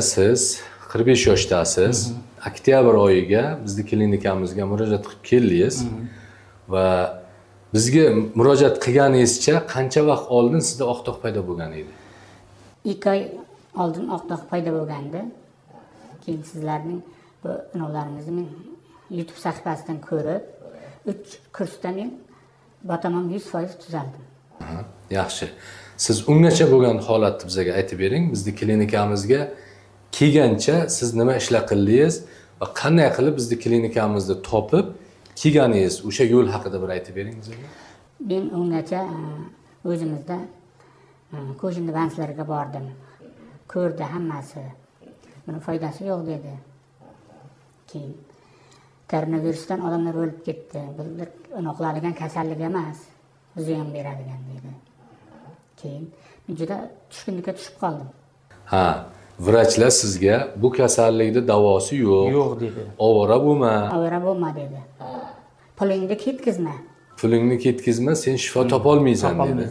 Siz 45 yoshdasiz. Oktyabr oyiga bizni klinikamizga murojaat qilib keldingiz va bizga murojaat qilganingizcha qancha vaqt oldin sizda oqtoq paydo bo'lgan edi? 2 oy oldin oqtoq paydo bo'lgandi. Keyin sizlarning bu inoqlaringizni men YouTube sahifasidan ko'rib, 3 kursda men batamom 100% tuzaldim. Yaxshi. Siz ungacha bo'lgan holatni bizga aytib bering. Bizni klinikamizga kelgancha siz nima ishlar qildingiz va qanday qilib bizni klinikamizni topib kelganingiz, o'sha yo'l haqida bir aytib bering bizga. Men ungacha o'zimizda ko'zimni banslarga bordim. Ko'rdi hammasi. Buni foydasi yo'q dedi. Keyin koronavirusdan odamlar o'lib ketdi. Bu inoqlanadigan kasallik emas, ziyon beradigan dedi. Keyin men juda tushkunlikka tushib qoldim. Ha, vrachlar sizga bu kasallikning davosi yo'q dedi. Ovora bo'lma. Ovora bo'lma dedi. Pulingni ketkizma. Pulingni ketkizma, sen shifo topolmaysan dedi.